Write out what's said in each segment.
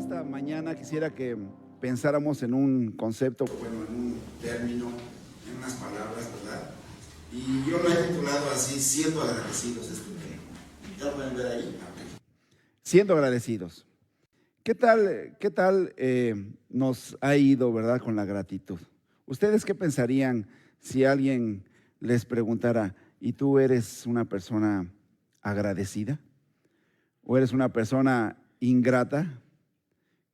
esta mañana quisiera que pensáramos en un concepto, bueno, en un término, en unas palabras, ¿verdad? Y yo lo he titulado así, siendo agradecidos. ¿Ya lo pueden ver ahí? Siendo agradecidos. ¿Qué tal nos ha ido, verdad, con la gratitud? ¿Ustedes qué pensarían si alguien les preguntara, ¿y tú eres una persona agradecida? ¿O eres una persona ingrata?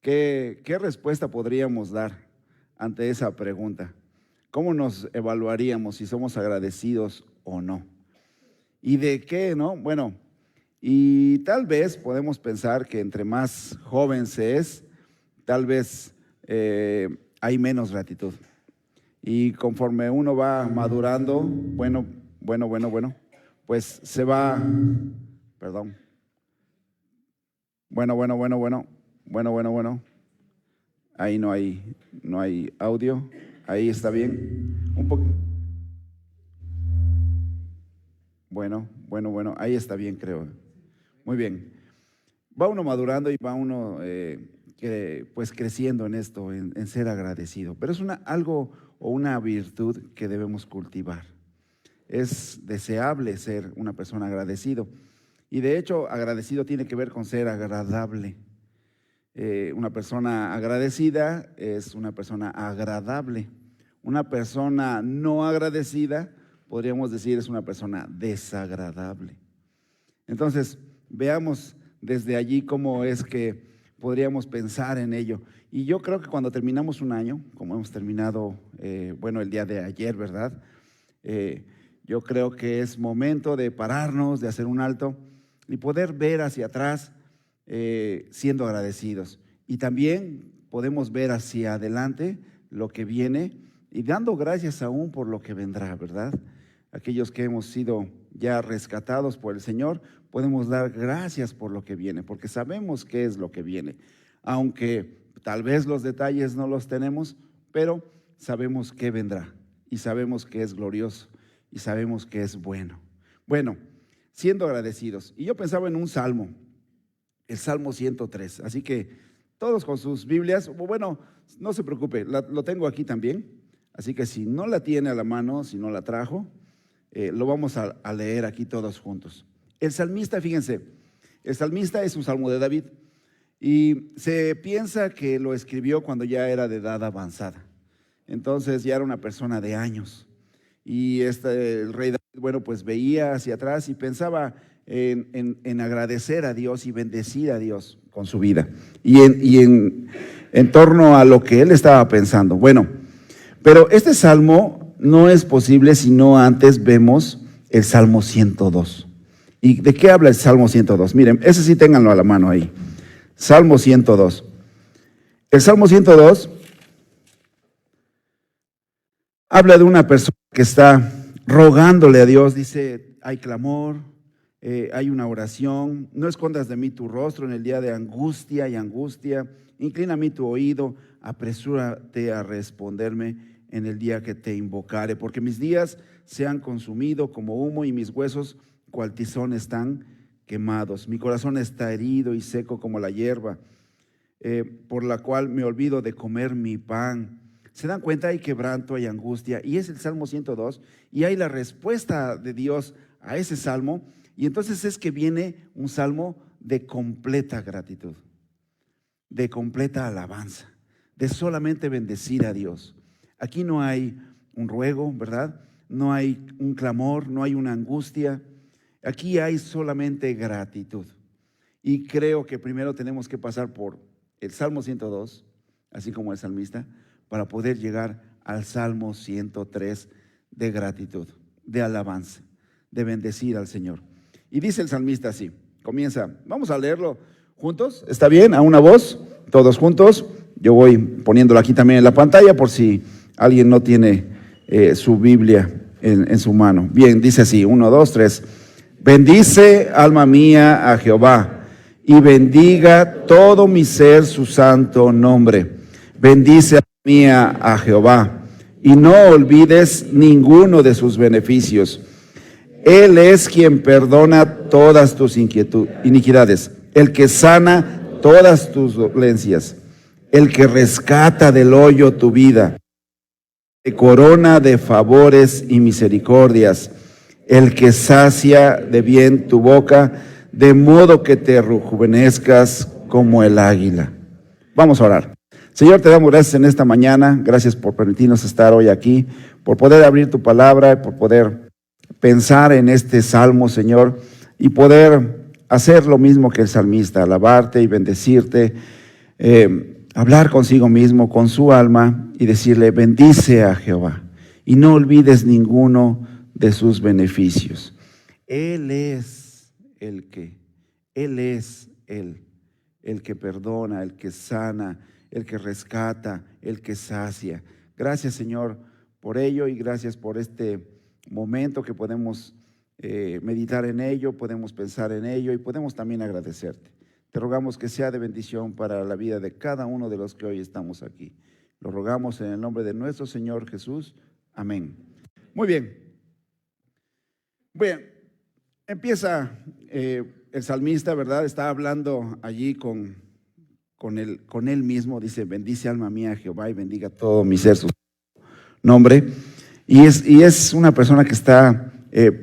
¿Qué respuesta podríamos dar ante esa pregunta? ¿Cómo nos evaluaríamos si somos agradecidos o no? ¿Y de qué, no? Bueno, y tal vez podemos pensar que entre más joven se es, tal vez hay menos gratitud. Y conforme uno va madurando, bueno, pues se va, perdón. Bueno. Ahí no hay audio. Ahí está bien. Un poco. Bueno. Ahí está bien, creo. Muy bien. Va uno madurando y va uno pues creciendo en esto, en ser agradecido. Pero es algo o una virtud que debemos cultivar. Es deseable ser una persona agradecido. Y de hecho, agradecido tiene que ver con ser agradable. Una persona agradecida es una persona agradable. Una persona no agradecida, podríamos decir, es una persona desagradable. Entonces, veamos desde allí cómo es que podríamos pensar en ello. Y yo creo que cuando terminamos un año, como hemos terminado, el día de ayer, ¿verdad? Yo creo que es momento de pararnos, de hacer un alto y poder ver hacia atrás siendo agradecidos. Y también podemos ver hacia adelante lo que viene y dando gracias aún por lo que vendrá, ¿verdad? Aquellos que hemos sido ya rescatados por el Señor, podemos dar gracias por lo que viene, porque sabemos qué es lo que viene. Aunque tal vez los detalles no los tenemos, pero sabemos qué vendrá y sabemos que es glorioso y sabemos que es bueno. Bueno, siendo agradecidos. Y yo pensaba en un salmo, el Salmo 103. Así que todos con sus Biblias, bueno, no se preocupe, lo tengo aquí también. Así que si no la tiene a la mano, si no la trajo, lo vamos a leer aquí todos juntos. El salmista, fíjense, el salmista es un salmo de David y se piensa que lo escribió cuando ya era de edad avanzada. Entonces ya era una persona de años. Y el rey David, bueno, pues veía hacia atrás y pensaba en agradecer a Dios y bendecir a Dios con su vida. Y en torno a lo que él estaba pensando. Bueno, pero este salmo no es posible si no antes vemos el Salmo 102. ¿Y de qué habla el Salmo 102? Miren, ese sí ténganlo a la mano ahí. Salmo 102. El Salmo 102 habla de una persona que está rogándole a Dios, dice, hay clamor, hay una oración, no escondas de mí tu rostro en el día de angustia y angustia, inclina a mí tu oído, apresúrate a responderme en el día que te invocare, porque mis días se han consumido como humo y mis huesos cual tizón están quemados. Mi corazón está herido y seco como la hierba, por la cual me olvido de comer mi pan. ¿Se dan cuenta? Hay quebranto, hay angustia, y es el Salmo 102, y hay la respuesta de Dios a ese salmo, y entonces es que viene un salmo de completa gratitud, de completa alabanza, de solamente bendecir a Dios. Aquí no hay un ruego, ¿verdad? No hay un clamor, no hay una angustia, aquí hay solamente gratitud. Y creo que primero tenemos que pasar por el Salmo 102, así como el salmista, para poder llegar al Salmo 103 de gratitud, de alabanza, de bendecir al Señor. Y dice el salmista así, comienza, vamos a leerlo juntos, ¿está bien? A una voz, todos juntos. Yo voy poniéndolo aquí también en la pantalla por si alguien no tiene su Biblia en su mano. Bien, dice así, 1, 2, 3. Bendice, alma mía, a Jehová, y bendiga todo mi ser su santo nombre. Bendice, alma mía, a Jehová, y no olvides ninguno de sus beneficios. Él es quien perdona todas tus iniquidades, el que sana todas tus dolencias, el que rescata del hoyo tu vida, te corona de favores y misericordias, el que sacia de bien tu boca, de modo que te rejuvenezcas como el águila. Vamos a orar. Señor, te damos gracias en esta mañana, gracias por permitirnos estar hoy aquí, por poder abrir tu palabra, por poder pensar en este salmo, Señor, y poder hacer lo mismo que el salmista, alabarte y bendecirte, hablar consigo mismo, con su alma, y decirle, bendice a Jehová, y no olvides ninguno de sus beneficios. Él es el que perdona, el que sana, el que rescata, el que sacia. Gracias, Señor, por ello, y gracias por este momento que podemos meditar en ello, podemos pensar en ello y podemos también agradecerte. Te rogamos que sea de bendición para la vida de cada uno de los que hoy estamos aquí. Lo rogamos en el nombre de nuestro Señor Jesús. Amén. Muy bien. Bien, empieza el salmista, ¿verdad? Está hablando allí con él mismo. Dice, bendice alma mía a Jehová y bendiga todo mi ser su nombre. Y es una persona que está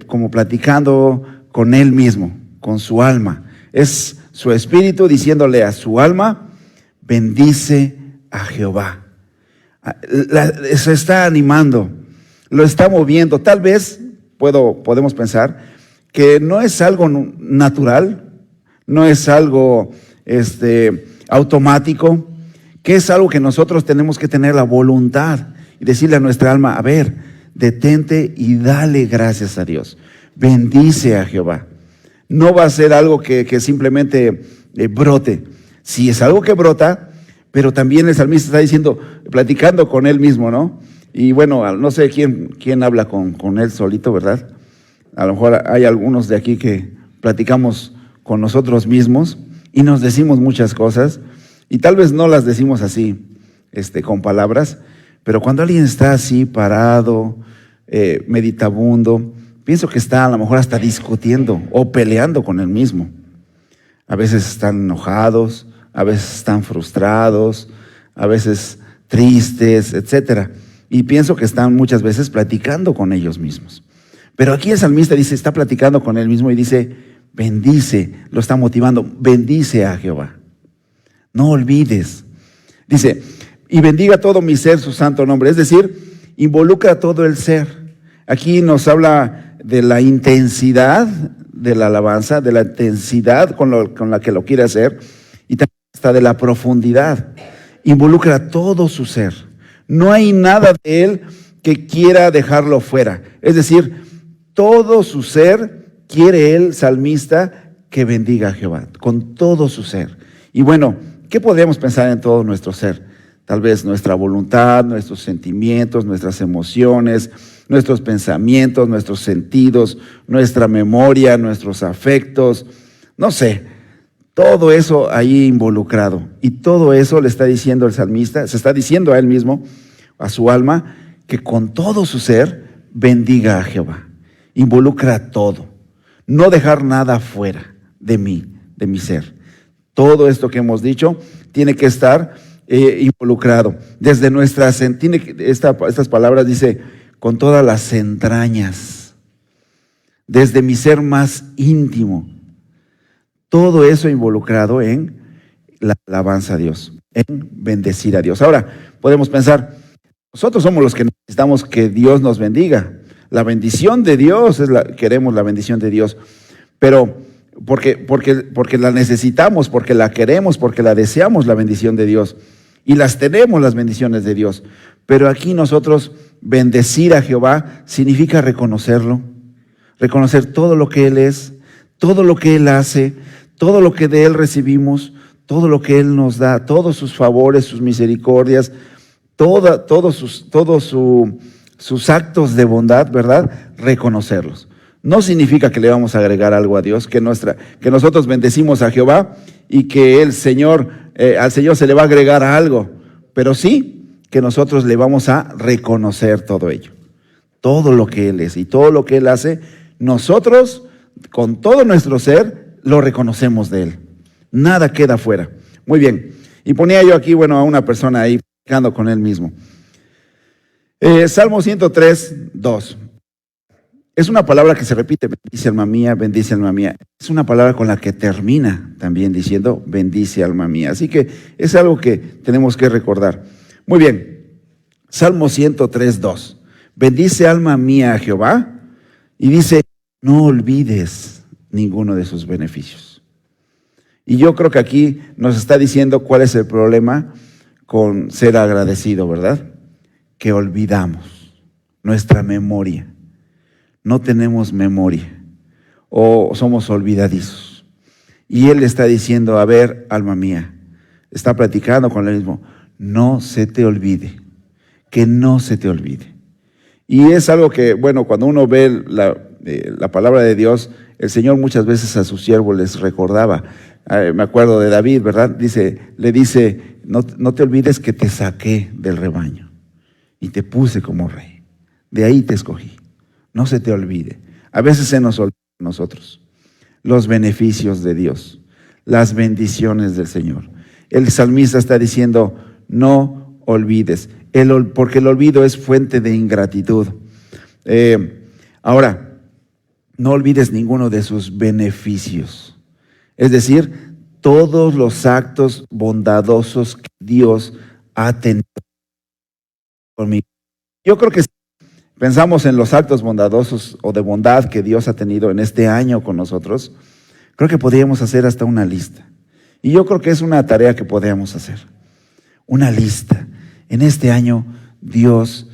como platicando con él mismo, con su alma. Es su espíritu diciéndole a su alma, bendice a Jehová. Se está animando, lo está moviendo. Tal vez podemos pensar que no es algo natural, no es algo automático, que es algo que nosotros tenemos que tener la voluntad y decirle a nuestra alma, a ver, detente y dale gracias a Dios. Bendice a Jehová. No va a ser algo que simplemente brote. Sí, es algo que brota, pero también el salmista está diciendo, platicando con él mismo, ¿no? Y bueno, no sé quién habla con él solito, ¿verdad? A lo mejor hay algunos de aquí que platicamos con nosotros mismos y nos decimos muchas cosas y tal vez no las decimos así, con palabras, pero cuando alguien está así parado, meditabundo, pienso que está a lo mejor hasta discutiendo o peleando con él mismo. A veces están enojados, a veces están frustrados, a veces tristes, etcétera. Y pienso que están muchas veces platicando con ellos mismos. Pero aquí el salmista dice, está platicando con él mismo y dice, bendice, lo está motivando, bendice a Jehová. No olvides. Dice, y bendiga todo mi ser su santo nombre. Es decir, involucra todo el ser. Aquí nos habla de la intensidad de la alabanza, de la intensidad con la que lo quiere hacer y también hasta de la profundidad. Involucra todo su ser. No hay nada de él que quiera dejarlo fuera. Es decir, todo su ser quiere el salmista que bendiga a Jehová, con todo su ser. Y bueno, ¿qué podríamos pensar en todo nuestro ser? Tal vez nuestra voluntad, nuestros sentimientos, nuestras emociones, nuestros pensamientos, nuestros sentidos, nuestra memoria, nuestros afectos, no sé, todo eso ahí involucrado. Y todo eso le está diciendo el salmista, se está diciendo a él mismo, a su alma, que con todo su ser bendiga a Jehová. Involucra todo. No dejar nada fuera de mí, de mi ser. Todo esto que hemos dicho tiene que estar involucrado. Desde nuestras, estas palabras dice, con todas las entrañas, desde mi ser más íntimo. Todo eso involucrado en la alabanza a Dios, en bendecir a Dios. Ahora, podemos pensar, nosotros somos los que necesitamos que Dios nos bendiga. La bendición de Dios, queremos la bendición de Dios, pero porque la necesitamos, porque la queremos, porque la deseamos la bendición de Dios. Y las tenemos las bendiciones de Dios. Pero aquí nosotros bendecir a Jehová significa reconocerlo, reconocer todo lo que Él es, todo lo que Él hace, todo lo que de Él recibimos, todo lo que Él nos da, todos sus favores, sus misericordias, todos sus actos de bondad, ¿verdad? Reconocerlos. No significa que le vamos a agregar algo a Dios, que nosotros bendecimos a Jehová y que al Señor se le va a agregar algo, pero sí que nosotros le vamos a reconocer todo ello. Todo lo que Él es y todo lo que Él hace, nosotros con todo nuestro ser lo reconocemos de Él. Nada queda fuera. Muy bien. Y ponía yo aquí, bueno, a una persona ahí platicando con él mismo. Salmo 103, 2. Es una palabra que se repite, bendice alma mía, bendice alma mía. Es una palabra con la que termina también diciendo, bendice alma mía. Así que es algo que tenemos que recordar. Muy bien, Salmo 103, 2. Bendice alma mía a Jehová y dice, no olvides ninguno de sus beneficios. Y yo creo que aquí nos está diciendo cuál es el problema con ser agradecido, ¿verdad? Que olvidamos nuestra memoria. No tenemos memoria o somos olvidadizos. Y Él está diciendo, a ver, alma mía, está platicando con él mismo, no se te olvide, que no se te olvide. Y es algo que, bueno, cuando uno ve la palabra de Dios, el Señor muchas veces a sus siervos les recordaba. Me acuerdo de David, ¿verdad? Le dice, no te olvides que te saqué del rebaño y te puse como rey. De ahí te escogí. No se te olvide. A veces se nos olvida a nosotros los beneficios de Dios, las bendiciones del Señor. El salmista está diciendo, no olvides, porque el olvido es fuente de ingratitud. Ahora, no olvides ninguno de sus beneficios. Es decir, todos los actos bondadosos que Dios ha tenido conmigo. Yo creo que pensamos en los actos bondadosos o de bondad que Dios ha tenido en este año con nosotros, creo que podríamos hacer hasta una lista. Y yo creo que es una tarea que podríamos hacer. Una lista. En este año, Dios,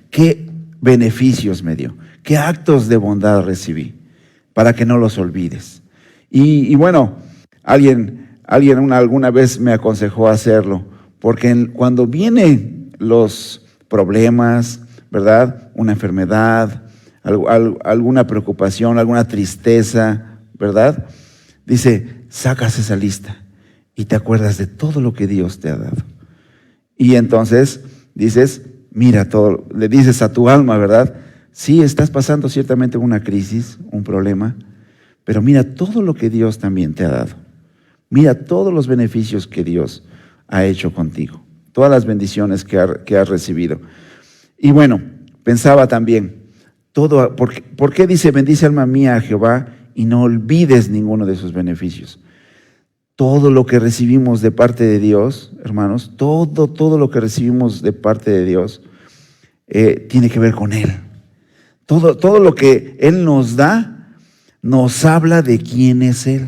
¿qué beneficios me dio? ¿Qué actos de bondad recibí? Para que no los olvides. Y bueno, alguien alguna vez me aconsejó hacerlo, porque cuando vienen los problemas, ¿verdad? Una enfermedad, alguna preocupación, alguna tristeza, ¿verdad? Dice, sacas esa lista y te acuerdas de todo lo que Dios te ha dado. Y entonces dices, mira todo, le dices a tu alma, ¿verdad? Sí, estás pasando ciertamente una crisis, un problema, pero mira todo lo que Dios también te ha dado. Mira todos los beneficios que Dios ha hecho contigo, todas las bendiciones que has recibido. Y bueno, pensaba también, ¿por qué dice, bendice alma mía a Jehová y no olvides ninguno de sus beneficios? Todo lo que recibimos de parte de Dios, hermanos, todo lo que recibimos de parte de Dios tiene que ver con Él. Todo lo que Él nos da, nos habla de quién es Él.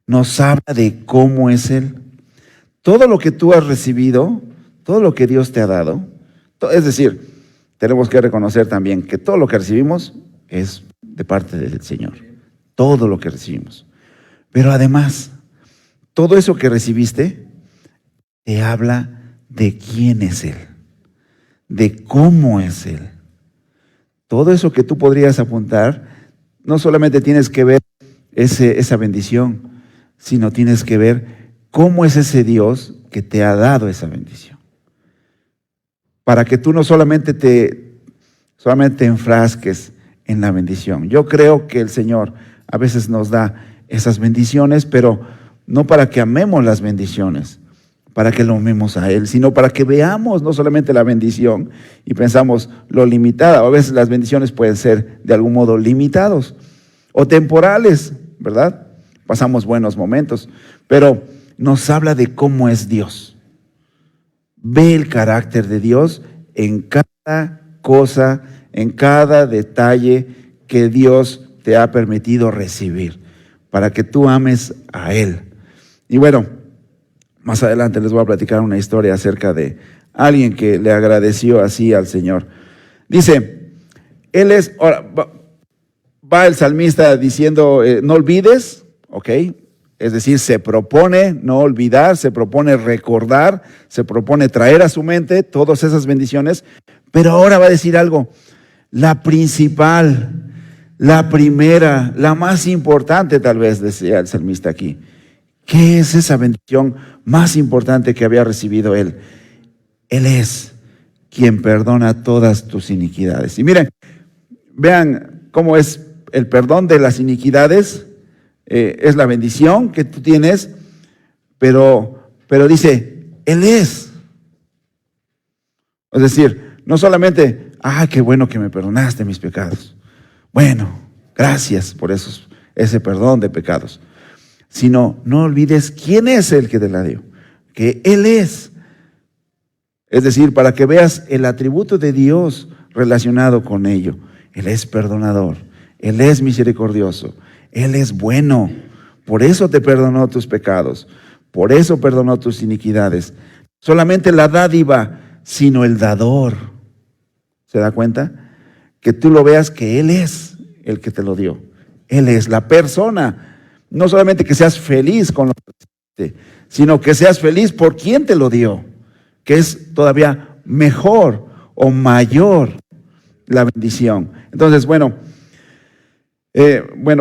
Nos habla de cómo es Él. Todo lo que tú has recibido, todo lo que Dios te ha dado, es decir, tenemos que reconocer también que todo lo que recibimos es de parte del Señor. Todo lo que recibimos. Pero además, todo eso que recibiste te habla de quién es Él, de cómo es Él. Todo eso que tú podrías apuntar, no solamente tienes que ver esa bendición, sino tienes que ver cómo es ese Dios que te ha dado esa bendición. Para que tú no solamente te enfrasques en la bendición. Yo creo que el Señor a veces nos da esas bendiciones, pero no para que amemos las bendiciones, para que lo amemos a Él, sino para que veamos no solamente la bendición y pensamos lo limitada. A veces las bendiciones pueden ser de algún modo limitados o temporales, ¿verdad? Pasamos buenos momentos, pero nos habla de cómo es Dios. Ve el carácter de Dios en cada cosa, en cada detalle que Dios te ha permitido recibir, para que tú ames a Él. Y bueno, más adelante les voy a platicar una historia acerca de alguien que le agradeció así al Señor. Dice, ahora va el salmista diciendo, no olvides, ¿ok? Es decir, se propone no olvidar, se propone recordar, se propone traer a su mente todas esas bendiciones, pero ahora va a decir algo, la principal, la primera, la más importante tal vez, decía el salmista aquí. ¿Qué es esa bendición más importante que había recibido él? Él es quien perdona todas tus iniquidades. Y miren, vean cómo es el perdón de las iniquidades. Es la bendición que tú tienes, pero dice, Él es. Es decir, no solamente, qué bueno que me perdonaste mis pecados. Bueno, gracias por ese perdón de pecados. Sino, no olvides quién es el que te la dio, que Él es. Es decir, para que veas el atributo de Dios relacionado con ello. Él es perdonador, Él es misericordioso, Él es bueno. Por eso te perdonó tus pecados, por eso perdonó tus iniquidades. Solamente la dádiva, sino el dador. ¿Se da cuenta? Que tú lo veas que Él es el que te lo dio. Él es la persona. No solamente que seas feliz con lo que recibiste, sino que seas feliz por quien te lo dio, que es todavía mejor o mayor la bendición. Entonces,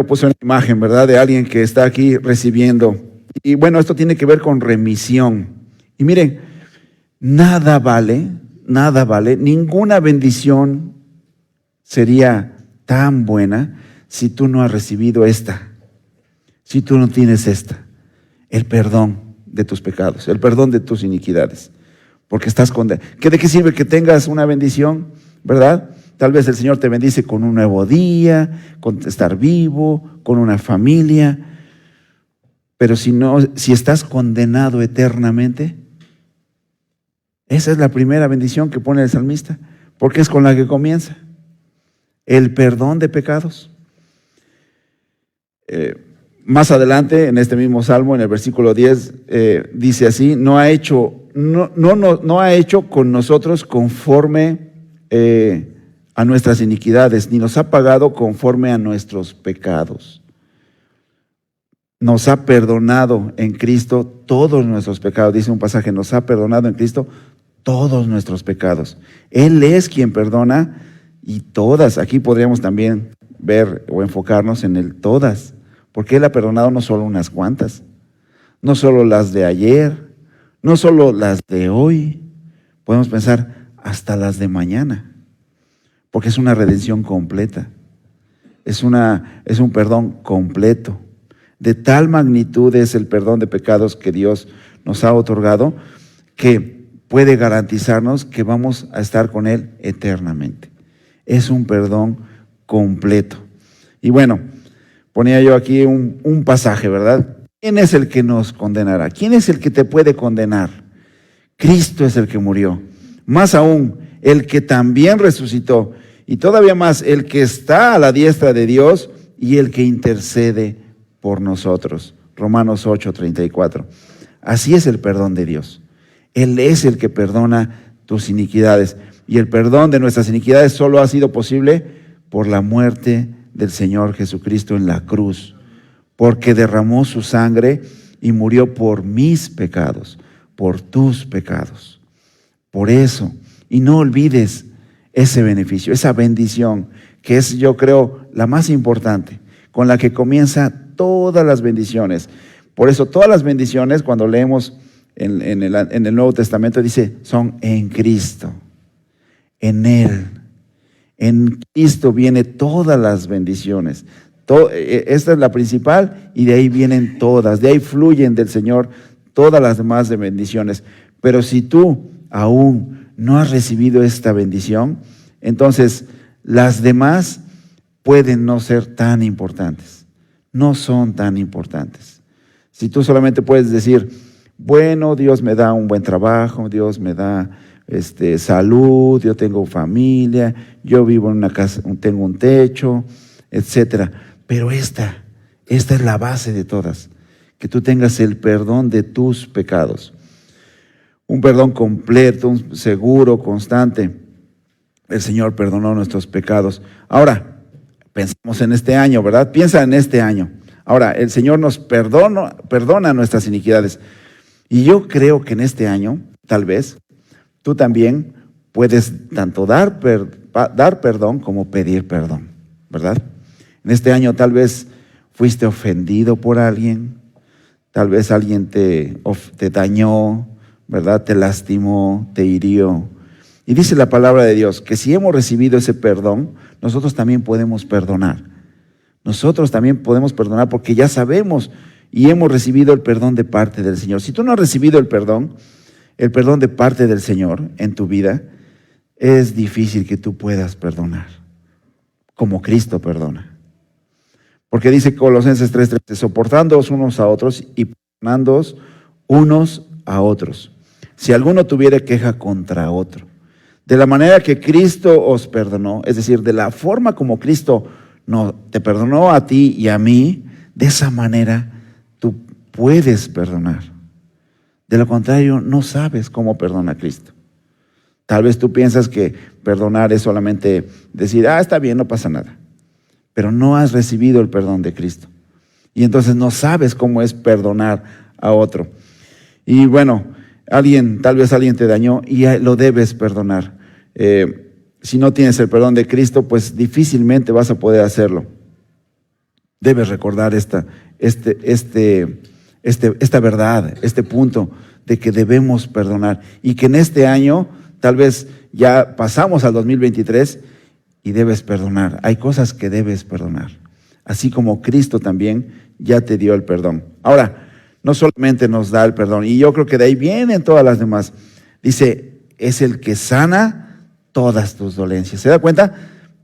puse una imagen, ¿verdad?, de alguien que está aquí recibiendo. Y bueno, esto tiene que ver con remisión. Y miren, nada vale, ninguna bendición sería tan buena si tú no has recibido esta, si tú no tienes esta, el perdón de tus pecados, el perdón de tus iniquidades, porque estás condenado. ¿De qué sirve que tengas una bendición, verdad? Tal vez el Señor te bendice con un nuevo día, con estar vivo, con una familia, pero si estás condenado eternamente, esa es la primera bendición que pone el salmista, porque es con la que comienza, el perdón de pecados. Más adelante, en este mismo salmo, en el versículo 10, dice así, no ha hecho con nosotros conforme a nuestras iniquidades, ni nos ha pagado conforme a nuestros pecados. Nos ha perdonado en Cristo todos nuestros pecados. Dice un pasaje, nos ha perdonado en Cristo todos nuestros pecados. Él es quien perdona y todas. Aquí podríamos también ver o enfocarnos en el todas, porque Él ha perdonado no solo unas cuantas, no solo las de ayer, no solo las de hoy, podemos pensar hasta las de mañana, porque es una redención completa, es un perdón completo. De tal magnitud es el perdón de pecados que Dios nos ha otorgado, que puede garantizarnos que vamos a estar con Él eternamente. Es un perdón completo. Y bueno, ponía yo aquí un pasaje, ¿verdad? ¿Quién es el que nos condenará? ¿Quién es el que te puede condenar? Cristo es el que murió. Más aún, el que también resucitó. Y todavía más, el que está a la diestra de Dios y el que intercede por nosotros. Romanos 8:34. Así es el perdón de Dios. Él es el que perdona tus iniquidades. Y el perdón de nuestras iniquidades solo ha sido posible por la muerte del Señor Jesucristo en la cruz, porque derramó su sangre y murió por mis pecados, por tus pecados. Por eso, y no olvides ese beneficio, esa bendición, que es, yo creo, la más importante, con la que comienza todas las bendiciones. Por eso todas las bendiciones, cuando leemos en el Nuevo Testamento, dice, son en Cristo, en Él. En Cristo vienen todas las bendiciones. Esta es la principal y de ahí vienen todas, de ahí fluyen del Señor todas las demás de bendiciones. Pero si tú aún no has recibido esta bendición, entonces las demás pueden no ser tan importantes, no son tan importantes. Si tú solamente puedes decir, bueno, Dios me da un buen trabajo, Dios me da salud, yo tengo familia, yo vivo en una casa, tengo un techo, etcétera. Pero esta es la base de todas, que tú tengas el perdón de tus pecados. Un perdón completo, un seguro, constante. El Señor perdonó nuestros pecados. Ahora, pensamos en este año, ¿verdad? Piensa en este año. Ahora, el Señor nos perdona nuestras iniquidades. Y yo creo que en este año, tal vez, tú también puedes tanto dar perdón como pedir perdón, ¿verdad? En este año tal vez fuiste ofendido por alguien, tal vez alguien te dañó, ¿verdad? Te lastimó, te hirió. Y dice la palabra de Dios que si hemos recibido ese perdón, nosotros también podemos perdonar. Nosotros también podemos perdonar porque ya sabemos y hemos recibido el perdón de parte del Señor. Si tú no has recibido el perdón de parte del Señor en tu vida, es difícil que tú puedas perdonar, como Cristo perdona. Porque dice Colosenses 3:13, soportándoos unos a otros y perdonándoos unos a otros, si alguno tuviera queja contra otro. De la manera que Cristo os perdonó, es decir, de la forma como Cristo te perdonó a ti y a mí, de esa manera tú puedes perdonar. De lo contrario, no sabes cómo perdona Cristo. Tal vez tú piensas que perdonar es solamente decir, está bien, no pasa nada. Pero no has recibido el perdón de Cristo. Y entonces no sabes cómo es perdonar a otro. Y bueno, tal vez alguien te dañó y lo debes perdonar. Si no tienes el perdón de Cristo, pues difícilmente vas a poder hacerlo. Debes recordar esta verdad, este punto de que debemos perdonar. Y que en este año, tal vez ya pasamos al 2023 y debes perdonar. Hay cosas que debes perdonar. Así como Cristo también ya te dio el perdón. Ahora, no solamente nos da el perdón, y yo creo que de ahí vienen todas las demás. Dice, es el que sana todas tus dolencias. ¿Se da cuenta?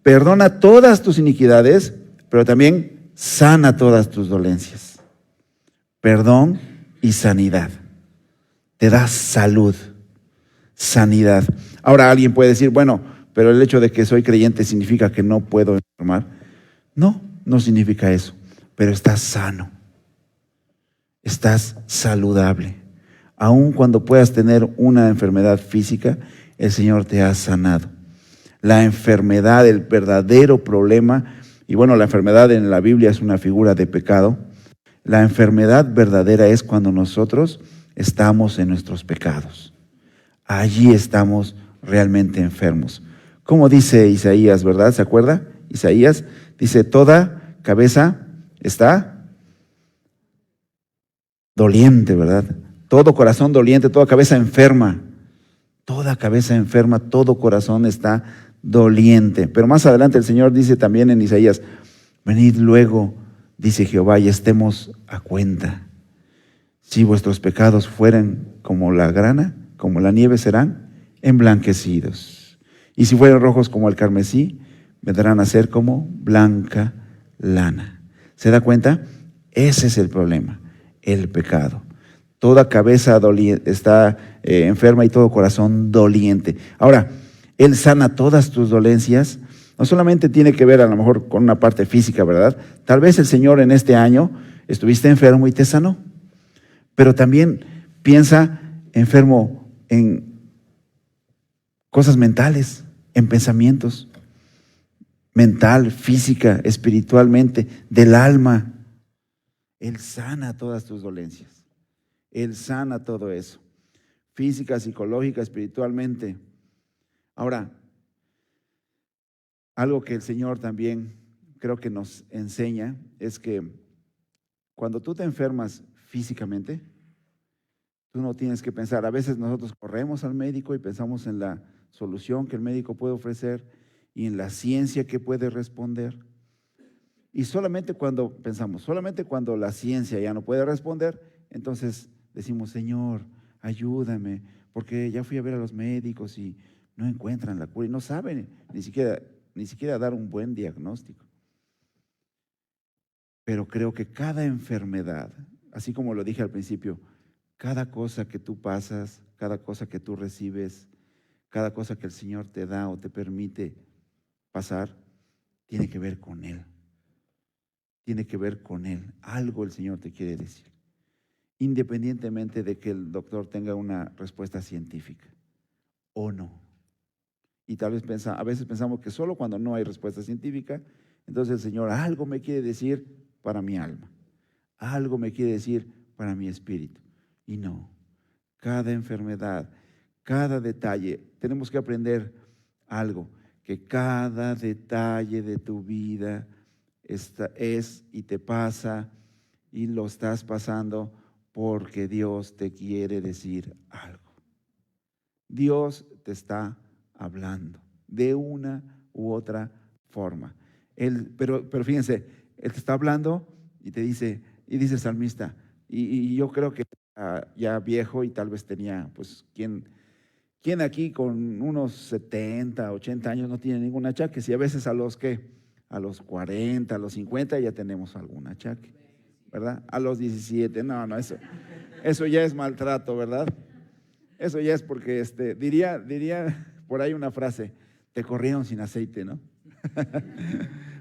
Perdona todas tus iniquidades, pero también sana todas tus dolencias. Perdón y sanidad. Te da salud, sanidad. Ahora alguien puede decir, bueno, pero el hecho de que soy creyente significa que no puedo enfermar. No, no significa eso, pero estás sano. Estás saludable. Aun cuando puedas tener una enfermedad física, el Señor te ha sanado. La enfermedad, el verdadero problema, y bueno, la enfermedad en la Biblia es una figura de pecado. La enfermedad verdadera es cuando nosotros estamos en nuestros pecados. Allí estamos realmente enfermos. Como dice Isaías, ¿verdad? ¿Se acuerda? Isaías dice, toda cabeza está doliente, ¿verdad? Todo corazón doliente, toda cabeza enferma. Toda cabeza enferma, todo corazón está doliente. Pero más adelante el Señor dice también en Isaías, venid luego, dice Jehová, y estemos a cuenta. Si vuestros pecados fueren como la grana, como la nieve, serán emblanquecidos. Y si fueren rojos como el carmesí, vendrán a ser como blanca lana. ¿Se da cuenta? Ese es el problema, el pecado. Toda cabeza está enferma y todo corazón doliente. Ahora, Él sana todas tus dolencias. No solamente tiene que ver a lo mejor con una parte física, ¿verdad? Tal vez el Señor en este año estuviste enfermo y te sanó. Pero también piensa enfermo en cosas mentales, en pensamientos, mental, física, espiritualmente, del alma. Él sana todas tus dolencias. Él sana todo eso, física, psicológica, espiritualmente. Ahora, algo que el Señor también creo que nos enseña es que cuando tú te enfermas físicamente, tú no tienes que pensar. A veces nosotros corremos al médico y pensamos en la solución que el médico puede ofrecer y en la ciencia que puede responder. Y solamente cuando la ciencia ya no puede responder, entonces decimos, Señor, ayúdame, porque ya fui a ver a los médicos y no encuentran la cura y no saben ni siquiera dar un buen diagnóstico. Pero creo que cada enfermedad, así como lo dije al principio, cada cosa que tú pasas, cada cosa que tú recibes, cada cosa que el Señor te da o te permite pasar, tiene que ver con Él. Tiene que ver con Él. Algo el Señor te quiere decir. Independientemente de que el doctor tenga una respuesta científica o no. Y tal vez a veces pensamos que solo cuando no hay respuesta científica, entonces el Señor algo me quiere decir para mi alma, algo me quiere decir para mi espíritu. Y no, cada enfermedad, cada detalle, tenemos que aprender algo, que cada detalle de tu vida es y te pasa y lo estás pasando porque Dios te quiere decir algo. Dios te está hablando de una u otra forma. Pero fíjense, Él te está hablando y te dice, Y dice el salmista, y yo creo que ya viejo y tal vez tenía, pues, ¿quién aquí con unos 70, 80 años no tiene ningún achaque? Si a veces a los 40, a los 50 ya tenemos algún achaque, ¿verdad? A los 17, no, eso ya es maltrato, ¿verdad? Eso ya es porque, diría por ahí una frase, te corrieron sin aceite, ¿no?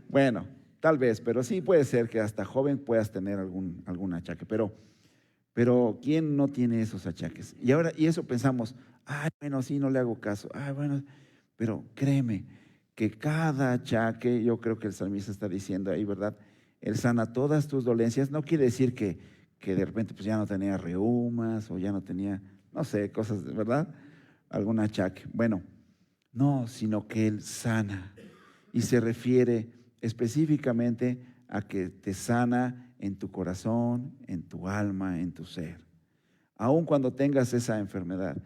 Bueno, tal vez, pero sí puede ser que hasta joven puedas tener algún achaque, pero ¿quién no tiene esos achaques? Y eso pensamos, bueno, sí, no le hago caso, bueno, pero créeme que cada achaque, yo creo que el salmista está diciendo ahí, ¿verdad? Él sana todas tus dolencias. No quiere decir que de repente pues ya no tenía reumas o ya no tenía, no sé, cosas, ¿verdad? Algún achaque. Bueno, no, sino que Él sana y se refiere específicamente a que te sana en tu corazón, en tu alma, en tu ser, aun cuando tengas esa enfermedad.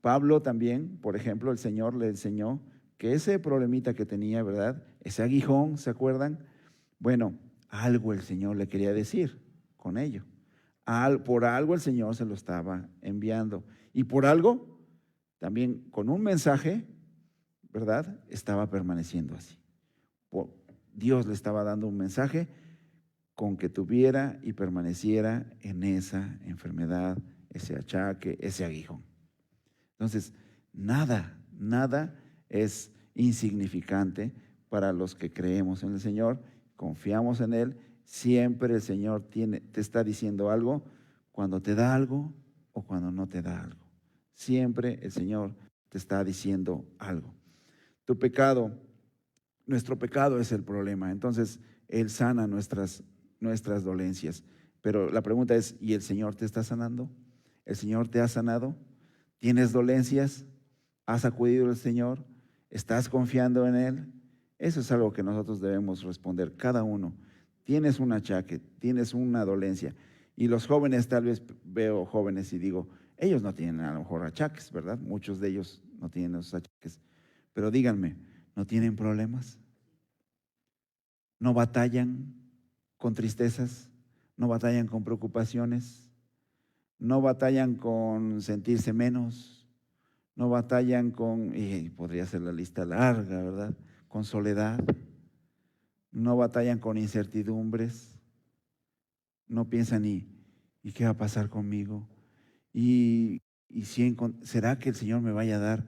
Pablo también, por ejemplo, el Señor le enseñó que ese problemita que tenía, ¿verdad? Ese aguijón, ¿se acuerdan? Bueno, algo el Señor le quería decir con ello. Por algo el Señor se lo estaba enviando. Y por algo, también con un mensaje, ¿verdad? Estaba permaneciendo así. Dios le estaba dando un mensaje con que tuviera y permaneciera en esa enfermedad, ese achaque, ese aguijón. Entonces, nada es insignificante para los que creemos en el Señor, confiamos en Él. Siempre el Señor te está diciendo algo cuando te da algo o cuando no te da algo. Siempre el Señor te está diciendo algo. Nuestro pecado es el problema. Entonces, Él sana nuestras dolencias. Pero la pregunta es, ¿y el Señor te está sanando? ¿El Señor te ha sanado? ¿Tienes dolencias? ¿Has acudido al Señor? ¿Estás confiando en Él? Eso es algo que nosotros debemos responder, cada uno. Tienes un achaque, tienes una dolencia. Y los jóvenes, tal vez veo jóvenes y digo, ellos no tienen a lo mejor achaques, ¿verdad? Muchos de ellos no tienen esos achaques. Pero díganme, ¿no tienen problemas? ¿No batallan con tristezas? ¿No batallan con preocupaciones? ¿No batallan con sentirse menos? ¿No batallan con, y podría ser la lista larga, ¿verdad? Con soledad? ¿No batallan con incertidumbres? ¿No piensan, ¿y qué va a pasar conmigo? ¿Y será que el Señor me vaya a dar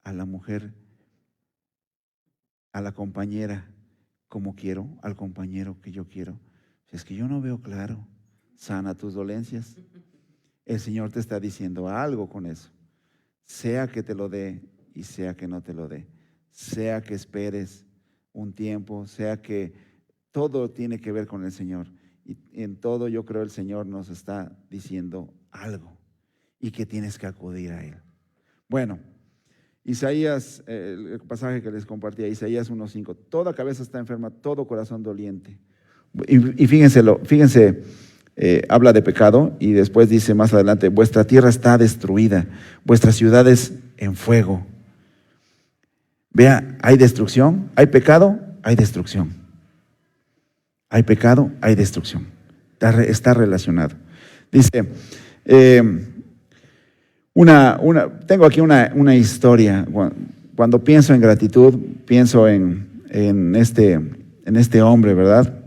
a la mujer, a la compañera como quiero, al compañero que yo quiero? Si es que yo no veo claro, sana tus dolencias. El Señor te está diciendo algo con eso. Sea que te lo dé y sea que no te lo dé. Sea que esperes un tiempo, sea que todo tiene que ver con el Señor. Y en todo yo creo el Señor nos está diciendo algo y que tienes que acudir a Él. Bueno, Isaías, el pasaje que les compartí, Isaías 1:5, toda cabeza está enferma, todo corazón doliente. Y fíjense, habla de pecado y después dice más adelante, vuestra tierra está destruida, vuestras ciudades en fuego. Vea, hay destrucción, hay pecado, hay destrucción. Hay pecado, hay destrucción. Está relacionado. Dice, tengo aquí una historia. Cuando pienso en gratitud, pienso en este hombre, ¿verdad?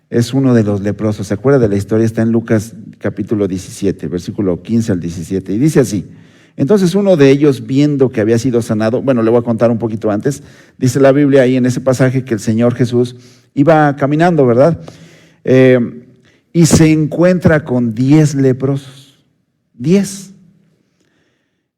Es uno de los leprosos. ¿Se acuerda de la historia? Está en Lucas capítulo 17, versículo 15 al 17. Y dice así: entonces uno de ellos, viendo que había sido sanado, bueno, le voy a contar un poquito antes, dice la Biblia ahí en ese pasaje que el Señor Jesús iba caminando, ¿verdad? Y se encuentra con 10 leprosos, 10.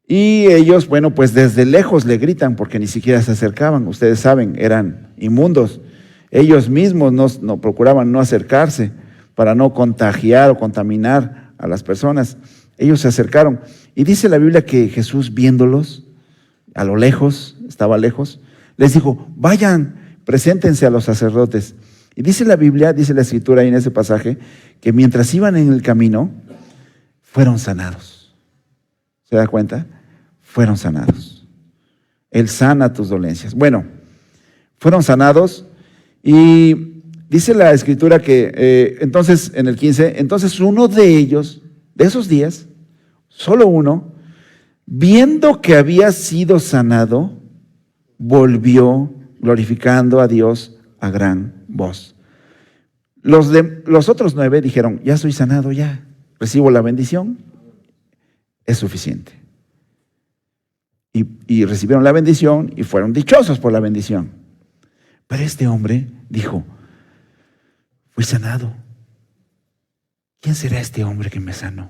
Y ellos, bueno, pues desde lejos le gritan porque ni siquiera se acercaban. Ustedes saben, eran inmundos. Ellos mismos no procuraban no acercarse para no contagiar o contaminar a las personas. Ellos se acercaron. Y dice la Biblia que Jesús, viéndolos a lo lejos, estaba lejos, les dijo: vayan, preséntense a los sacerdotes. Y dice la Biblia, dice la Escritura ahí en ese pasaje, que mientras iban en el camino, fueron sanados. ¿Se da cuenta? Fueron sanados. Él sana tus dolencias. Bueno, fueron sanados y Dice la escritura que entonces, en el 15, entonces uno de ellos, de esos 10, solo uno, viendo que había sido sanado, volvió glorificando a Dios a gran voz. Los otros 9 dijeron, ya soy sanado, ya recibo la bendición, es suficiente. Y recibieron la bendición y fueron dichosos por la bendición. Pero este hombre dijo, fui sanado. ¿Quién será este hombre que me sanó?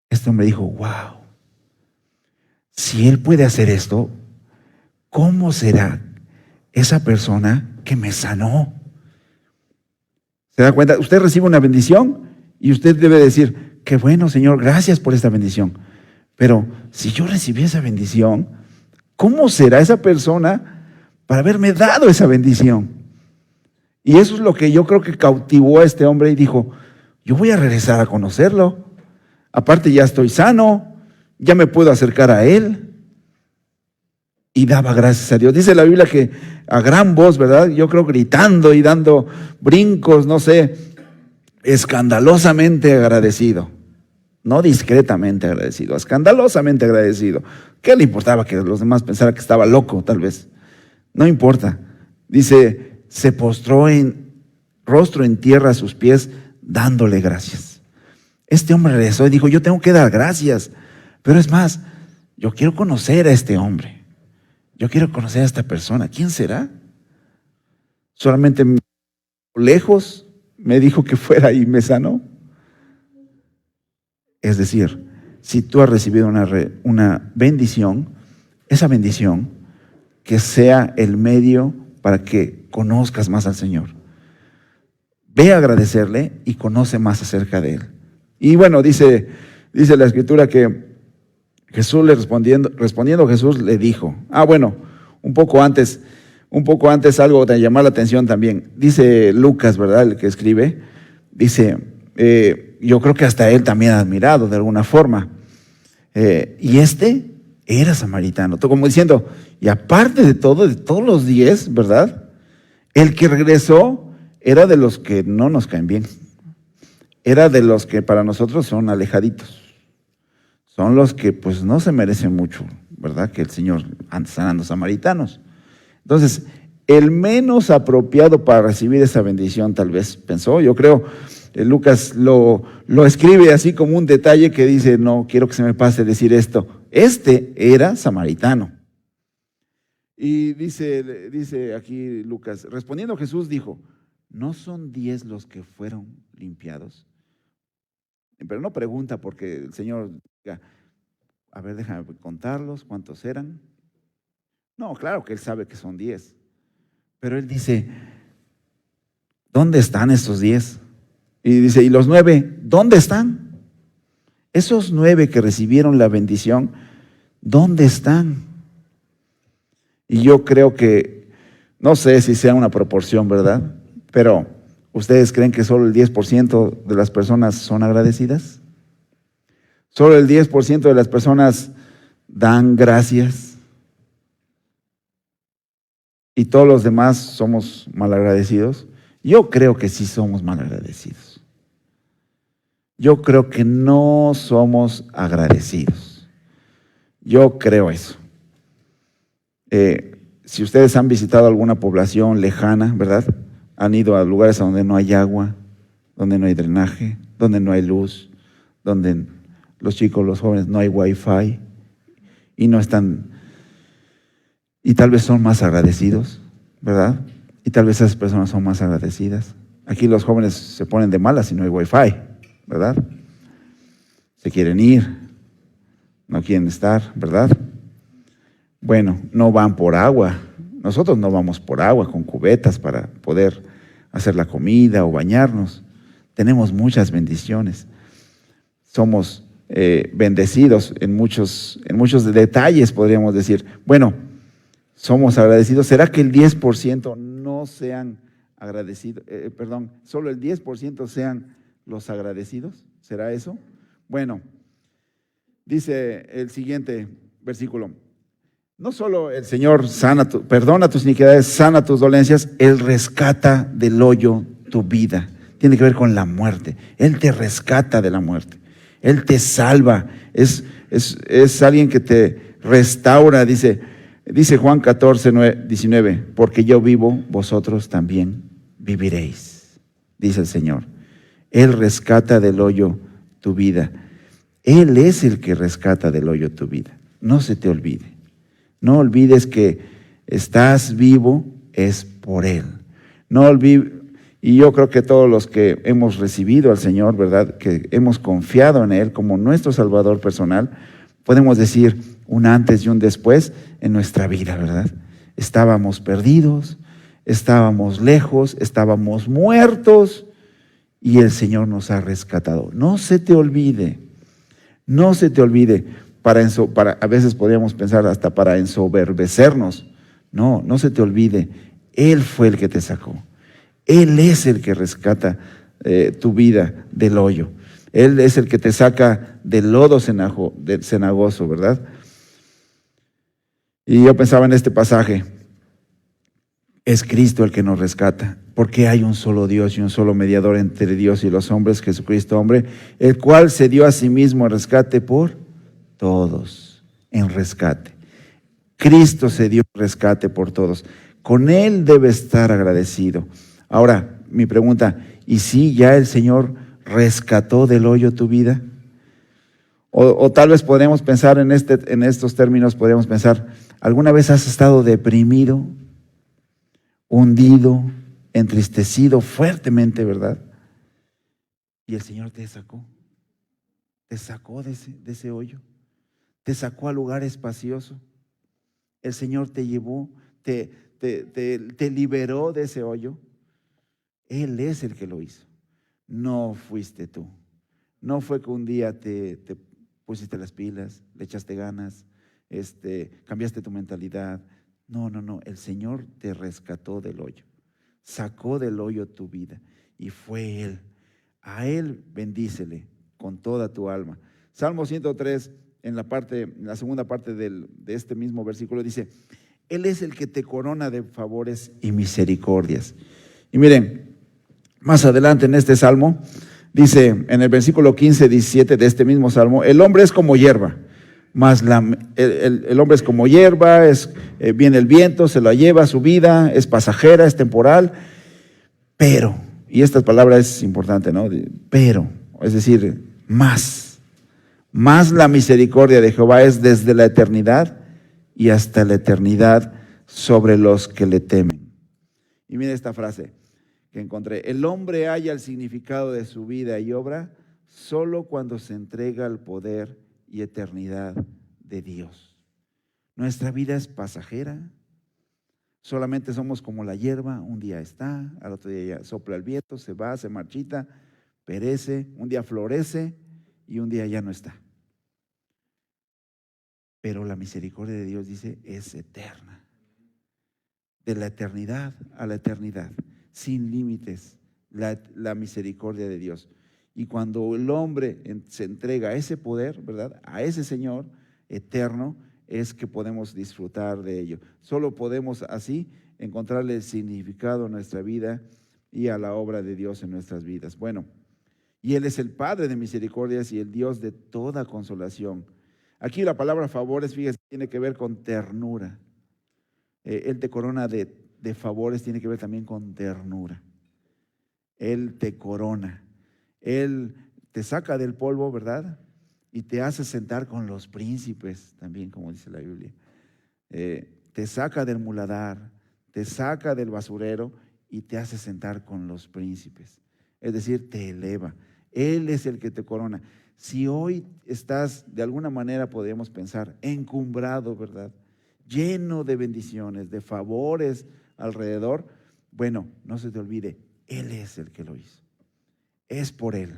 Este hombre dijo, wow, si él puede hacer esto, ¿cómo será esa persona que me sanó? ¿Se da cuenta? Usted recibe una bendición y usted debe decir, qué bueno, Señor, gracias por esta bendición. Pero si yo recibí esa bendición, ¿cómo será esa persona para haberme dado esa bendición? Y eso es lo que yo creo que cautivó a este hombre y dijo, yo voy a regresar a conocerlo. Aparte ya estoy sano, ya me puedo acercar a él. Y daba gracias a Dios. Dice la Biblia que a gran voz, ¿verdad? Yo creo gritando y dando brincos, no sé, escandalosamente agradecido. No discretamente agradecido, escandalosamente agradecido. ¿Qué le importaba que los demás pensaran que estaba loco, tal vez? No importa. Dice, se postró en rostro en tierra a sus pies, dándole gracias. Este hombre regresó y dijo, yo tengo que dar gracias. Pero es más, yo quiero conocer a este hombre. Yo quiero conocer a esta persona. ¿Quién será? Solamente lejos me dijo que fuera y me sanó. Es decir, si tú has recibido una bendición, esa bendición que sea el medio para que conozcas más al Señor. Ve a agradecerle y conoce más acerca de Él. Y bueno, dice la Escritura que Jesús respondiendo Jesús le dijo, bueno, un poco antes algo te llamó la atención también. Dice Lucas, ¿verdad? El que escribe, dice, yo creo que hasta él también admirado de alguna forma. Y este era samaritano, como diciendo, y aparte de todo, de todos los 10, ¿verdad? El que regresó era de los que no nos caen bien. Era de los que para nosotros son alejaditos. Son los que pues no se merecen mucho, ¿verdad? Que el Señor ande sanando samaritanos. Entonces, el menos apropiado para recibir esa bendición tal vez pensó, yo creo, Lucas lo escribe así como un detalle que dice, no quiero que se me pase decir esto. Este era samaritano. Y dice aquí Lucas, respondiendo Jesús dijo, ¿no son 10 los que fueron limpiados? Pero no pregunta porque el Señor diga, a ver, déjame contarlos, ¿cuántos eran? No, claro que Él sabe que son 10. Pero Él dice, ¿dónde están estos 10? Y dice, ¿y los 9? ¿Dónde están? Esos 9 que recibieron la bendición, ¿dónde están? Y yo creo que, no sé si sea una proporción, ¿verdad? Pero, ¿ustedes creen que solo el 10% de las personas son agradecidas? ¿Solo el 10% de las personas dan gracias? ¿Y todos los demás somos malagradecidos? Yo creo que sí somos malagradecidos. Yo creo que no somos agradecidos. Yo creo eso. Si ustedes han visitado alguna población lejana, ¿verdad? Han ido a lugares donde no hay agua, donde no hay drenaje, donde no hay luz, donde los chicos, los jóvenes, no hay wifi y no están, y tal vez son más agradecidos, ¿verdad? Y tal vez esas personas son más agradecidas. Aquí los jóvenes se ponen de malas si no hay wifi, ¿verdad? Se quieren ir, no quieren estar, ¿verdad? Bueno, no van por agua. Nosotros no vamos por agua con cubetas para poder hacer la comida o bañarnos. Tenemos muchas bendiciones. Somos bendecidos en muchos detalles, podríamos decir. Bueno, somos agradecidos. ¿Será que el 10% no sean agradecidos? Solo el 10% sean los agradecidos. ¿Será eso? Bueno, dice el siguiente versículo. No solo el Señor perdona tus iniquidades, sana tus dolencias, Él rescata del hoyo tu vida. Tiene que ver con la muerte. Él te rescata de la muerte. Él te salva. Es alguien que te restaura. Dice Juan 14, 19, porque yo vivo, vosotros también viviréis, dice el Señor. Él rescata del hoyo tu vida. Él es el que rescata del hoyo tu vida. No se te olvide. No olvides que estás vivo es por Él. No olvides, y yo creo que todos los que hemos recibido al Señor, ¿verdad?, que hemos confiado en Él como nuestro Salvador personal, podemos decir un antes y un después en nuestra vida, ¿verdad? Estábamos perdidos, estábamos lejos, estábamos muertos y el Señor nos ha rescatado. No se te olvide, no se te olvide. A veces podríamos pensar hasta para ensoberbecernos. No, no se te olvide, Él fue el que te sacó. Él es el que rescata tu vida del hoyo. Él es el que te saca del lodo cenagoso, ¿verdad? Y yo pensaba en este pasaje, es Cristo el que nos rescata, porque hay un solo Dios y un solo mediador entre Dios y los hombres, Jesucristo hombre, el cual se dio a sí mismo en rescate por todos, en rescate. Cristo se dio en rescate por todos. Con Él debe estar agradecido. Ahora, mi pregunta, ¿y si ya el Señor rescató del hoyo tu vida? O tal vez podemos pensar en estos términos, podríamos pensar, ¿alguna vez has estado deprimido, hundido, entristecido fuertemente, verdad? Y el Señor te sacó de ese hoyo, te sacó al lugar espacioso. El Señor te llevó, te liberó de ese hoyo. Él es el que lo hizo. No fuiste tú. No fue que un día te pusiste las pilas, le echaste ganas, cambiaste tu mentalidad. No. El Señor te rescató del hoyo. Sacó del hoyo tu vida. Y fue Él. A Él bendícele con toda tu alma. Salmo 103, en la segunda parte de este mismo versículo, dice: Él es el que te corona de favores y misericordias. Y miren, más adelante en este salmo, dice en el versículo 15, 17 de este mismo salmo: el hombre es como hierba, el hombre es como hierba, viene el viento, se la lleva, su vida es pasajera, es temporal, pero, y esta palabra es importante, ¿no? Pero, es decir, más la misericordia de Jehová es desde la eternidad y hasta la eternidad sobre los que le temen. Y mire esta frase que encontré: el hombre halla el significado de su vida y obra solo cuando se entrega al poder y eternidad de Dios. Nuestra vida es pasajera, solamente somos como la hierba, un día está, al otro día ya sopla el viento, se va, se marchita, perece, un día florece y un día ya no está. Pero la misericordia de Dios, dice, es eterna, de la eternidad a la eternidad, sin límites, la misericordia de Dios. Y cuando el hombre se entrega a ese poder, ¿verdad?, a ese Señor eterno, es que podemos disfrutar de ello. Solo podemos así encontrarle el significado a nuestra vida y a la obra de Dios en nuestras vidas. Bueno, y Él es el Padre de misericordias y el Dios de toda consolación. Aquí la palabra favores, fíjese, tiene que ver con ternura. Él te corona de favores, tiene que ver también con ternura. Él te corona. Él te saca del polvo, ¿verdad?, y te hace sentar con los príncipes, también como dice la Biblia. Te saca del muladar, te saca del basurero y te hace sentar con los príncipes. Es decir, te eleva. Él es el que te corona. Si hoy estás, de alguna manera podríamos pensar, encumbrado, ¿verdad?, lleno de bendiciones, de favores alrededor, bueno, no se te olvide, Él es el que lo hizo. Es por Él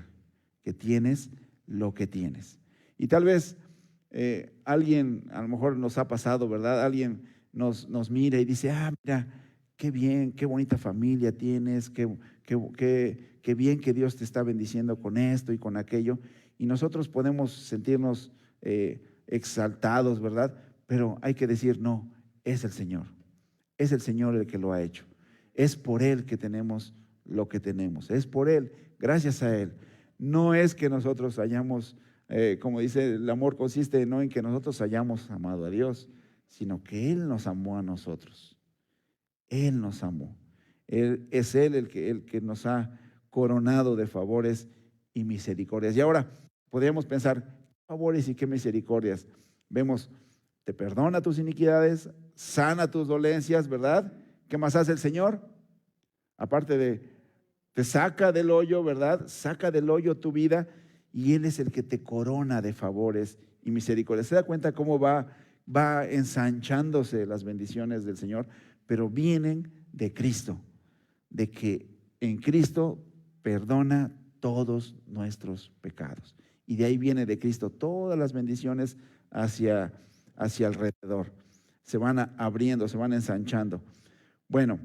que tienes lo que tienes. Y tal vez alguien, a lo mejor nos ha pasado, ¿verdad? Alguien nos mira y dice: mira, qué bien, qué bonita familia tienes, qué bien que Dios te está bendiciendo con esto y con aquello. Y nosotros podemos sentirnos exaltados, ¿verdad? pero hay que decir, no, es el Señor. Es el Señor el que lo ha hecho. Es por Él que tenemos lo que tenemos. Es por Él, gracias a Él. No es que nosotros hayamos, como dice, el amor consiste no en que nosotros hayamos amado a Dios, sino que Él nos amó a nosotros. Él nos amó. Es Él el que nos ha coronado de favores y misericordias. Y ahora podríamos pensar, favores y qué misericordias. Vemos, te perdona tus iniquidades, sana tus dolencias, ¿verdad? ¿Qué más hace el Señor? Aparte de, te saca del hoyo, ¿verdad? Saca del hoyo tu vida y Él es el que te corona de favores y misericordias. ¿Se da cuenta cómo va ensanchándose las bendiciones del Señor? Pero vienen de Cristo, de que en Cristo perdona todos nuestros pecados. Y de ahí viene de Cristo todas las bendiciones hacia alrededor. Se van abriendo, se van ensanchando. Bueno,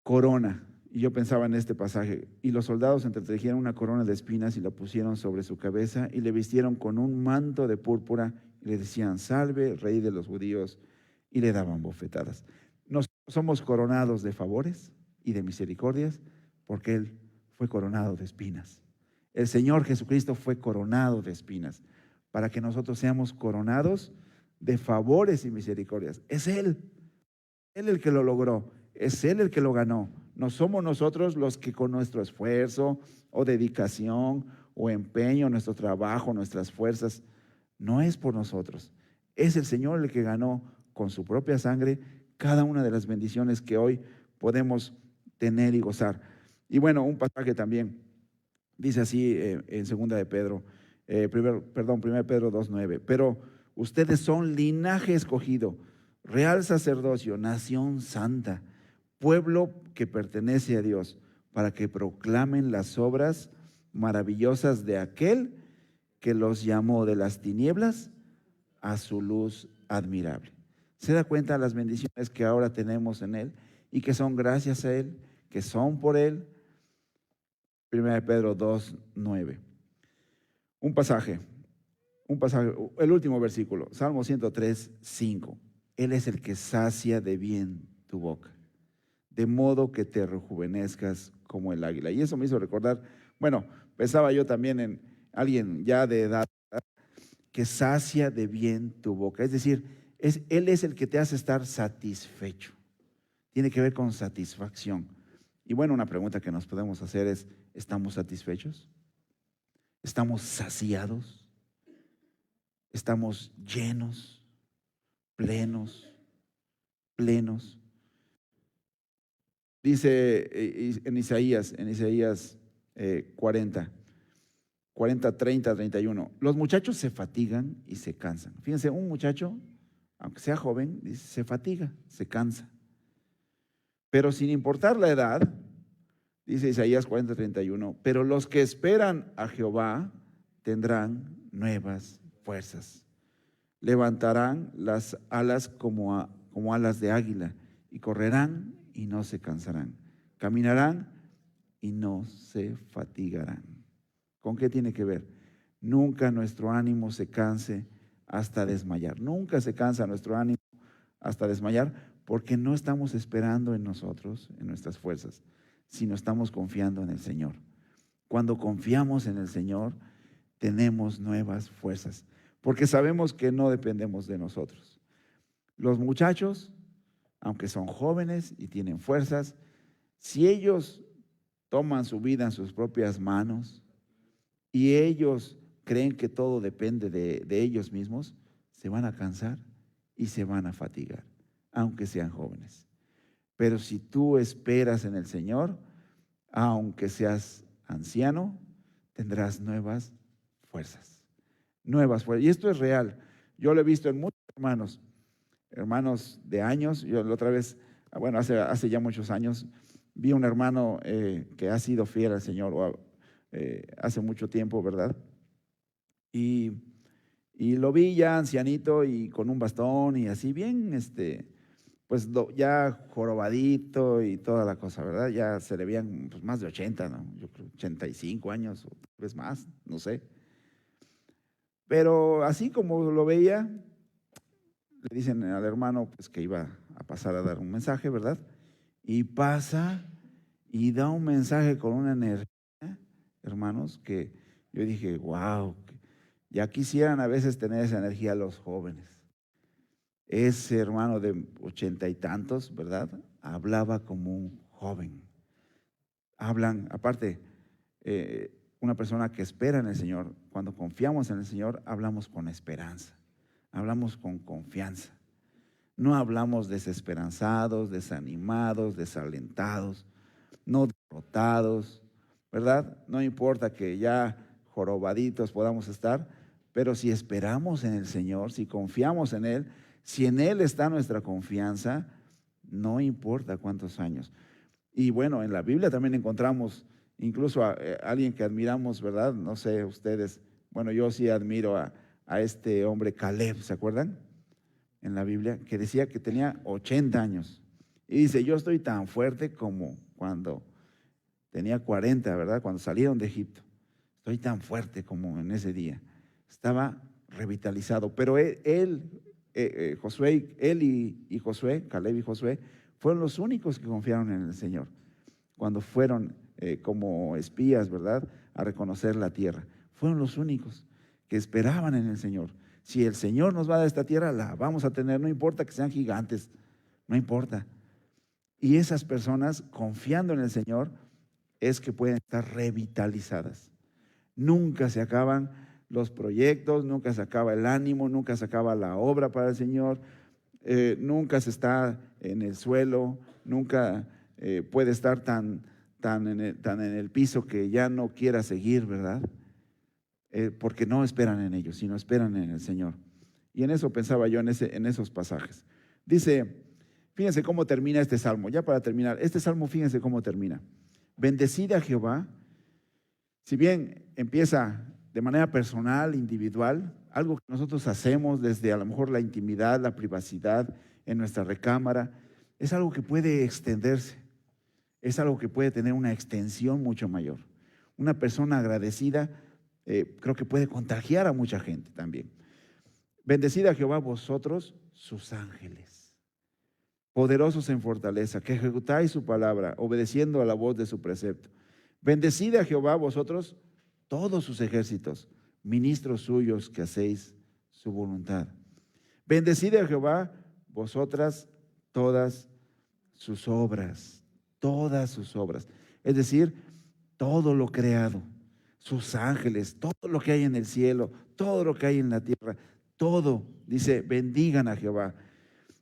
corona. Y yo pensaba en este pasaje. Y los soldados entretejieron una corona de espinas y la pusieron sobre su cabeza y le vistieron con un manto de púrpura y le decían, salve, rey de los judíos, y le daban bofetadas. Nos somos coronados de favores y de misericordias porque Él fue coronado de espinas. El Señor Jesucristo fue coronado de espinas para que nosotros seamos coronados de favores y misericordias. Es Él el que lo logró, es Él el que lo ganó. No somos nosotros los que con nuestro esfuerzo o dedicación o empeño, nuestro trabajo, nuestras fuerzas, no es por nosotros. Es el Señor el que ganó con su propia sangre cada una de las bendiciones que hoy podemos tener y gozar. Y bueno, un pasaje también dice así en segunda de Pedro, 1 Pedro 2:9, pero ustedes son linaje escogido, real sacerdocio, nación santa, pueblo que pertenece a Dios, para que proclamen las obras maravillosas de aquel que los llamó de las tinieblas a su luz admirable. ¿Se da cuenta de las bendiciones que ahora tenemos en Él y que son gracias a Él, que son por Él? 1 Pedro 2:9. Un pasaje, el último versículo, Salmo 103:5. Él es el que sacia de bien tu boca, de modo que te rejuvenezcas como el águila. Y eso me hizo recordar, bueno, pensaba yo también en alguien ya de edad que sacia de bien tu boca. Es decir, Él es el que te hace estar satisfecho. Tiene que ver con satisfacción. Y bueno, una pregunta que nos podemos hacer es, ¿estamos satisfechos? ¿Estamos saciados? ¿Estamos llenos, plenos? Dice en Isaías 40, 30, 31, los muchachos se fatigan y se cansan. Fíjense, un muchacho, aunque sea joven, se fatiga, se cansa. Pero sin importar la edad, dice Isaías 40, 31, pero los que esperan a Jehová tendrán nuevas fuerzas. Levantarán las alas como alas de águila y correrán y no se cansarán. Caminarán y no se fatigarán. ¿Con qué tiene que ver? Nunca nuestro ánimo se canse hasta desmayar. Nunca se cansa nuestro ánimo hasta desmayar porque no estamos esperando en nosotros, en nuestras fuerzas, sino estamos confiando en el Señor. Cuando confiamos en el Señor, tenemos nuevas fuerzas, porque sabemos que no dependemos de nosotros. Los muchachos, aunque son jóvenes y tienen fuerzas, si ellos toman su vida en sus propias manos y ellos creen que todo depende de ellos mismos, se van a cansar y se van a fatigar, aunque sean jóvenes. Pero si tú esperas en el Señor, aunque seas anciano, tendrás nuevas fuerzas. Nuevas fuerzas. Y esto es real. Yo lo he visto en muchos hermanos de años. Yo la otra vez, bueno, hace ya muchos años, vi un hermano que ha sido fiel al Señor hace mucho tiempo, ¿verdad? Y lo vi ya ancianito y con un bastón y así bien, pues ya jorobadito y toda la cosa, ¿verdad? Ya se le veían pues, más de 80, ¿no? Yo creo 85 años o tal vez más, no sé. Pero así como lo veía, le dicen al hermano pues que iba a pasar a dar un mensaje, ¿verdad? Y pasa y da un mensaje con una energía, hermanos, que yo dije, wow, ya quisieran a veces tener esa energía los jóvenes. Ese hermano de 80 y tantos, ¿verdad? Hablaba como un joven. Hablan, aparte, una persona que espera en el Señor, cuando confiamos en el Señor, hablamos con esperanza, hablamos con confianza. No hablamos desesperanzados, desanimados, desalentados, no derrotados, ¿verdad? No importa que ya jorobaditos podamos estar, pero si esperamos en el Señor, si confiamos en Él, si en Él está nuestra confianza, no importa cuántos años. Y bueno, en la Biblia también encontramos incluso a alguien que admiramos, ¿verdad? No sé ustedes, bueno, yo sí admiro a este hombre Caleb, ¿se acuerdan? En la Biblia, que decía que tenía 80 años. Y dice, yo estoy tan fuerte como cuando tenía 40, ¿verdad? Cuando salieron de Egipto. Estoy tan fuerte como en ese día. Estaba revitalizado. Pero Josué, él y Josué, Caleb y Josué, fueron los únicos que confiaron en el Señor. Cuando fueron como espías, ¿verdad? A reconocer la tierra. Fueron los únicos que esperaban en el Señor. Si el Señor nos va a dar esta tierra, la vamos a tener, no importa que sean gigantes, no importa. Y esas personas, confiando en el Señor, es que pueden estar revitalizadas. Nunca se acaban los proyectos, nunca se acaba el ánimo, nunca se acaba la obra para el Señor, nunca se está en el suelo, nunca puede estar tan en el piso que ya no quiera seguir, ¿verdad? Porque no esperan en ellos, sino esperan en el Señor. Y en eso pensaba yo, en esos pasajes. Dice, fíjense cómo termina este salmo. Ya para terminar, este salmo, fíjense cómo termina. Bendecid a Jehová. Si bien empieza de manera personal, individual, algo que nosotros hacemos desde a lo mejor la intimidad, la privacidad, en nuestra recámara, es algo que puede extenderse, es algo que puede tener una extensión mucho mayor. Una persona agradecida creo que puede contagiar a mucha gente también. Bendecid a Jehová vosotros, sus ángeles, poderosos en fortaleza, que ejecutáis su palabra, obedeciendo a la voz de su precepto. Bendecid a Jehová vosotros, todos sus ejércitos, ministros suyos que hacéis su voluntad. Bendecid a Jehová vosotras todas sus obras, todas sus obras. Es decir, todo lo creado, sus ángeles, todo lo que hay en el cielo, todo lo que hay en la tierra, todo, dice, bendigan a Jehová.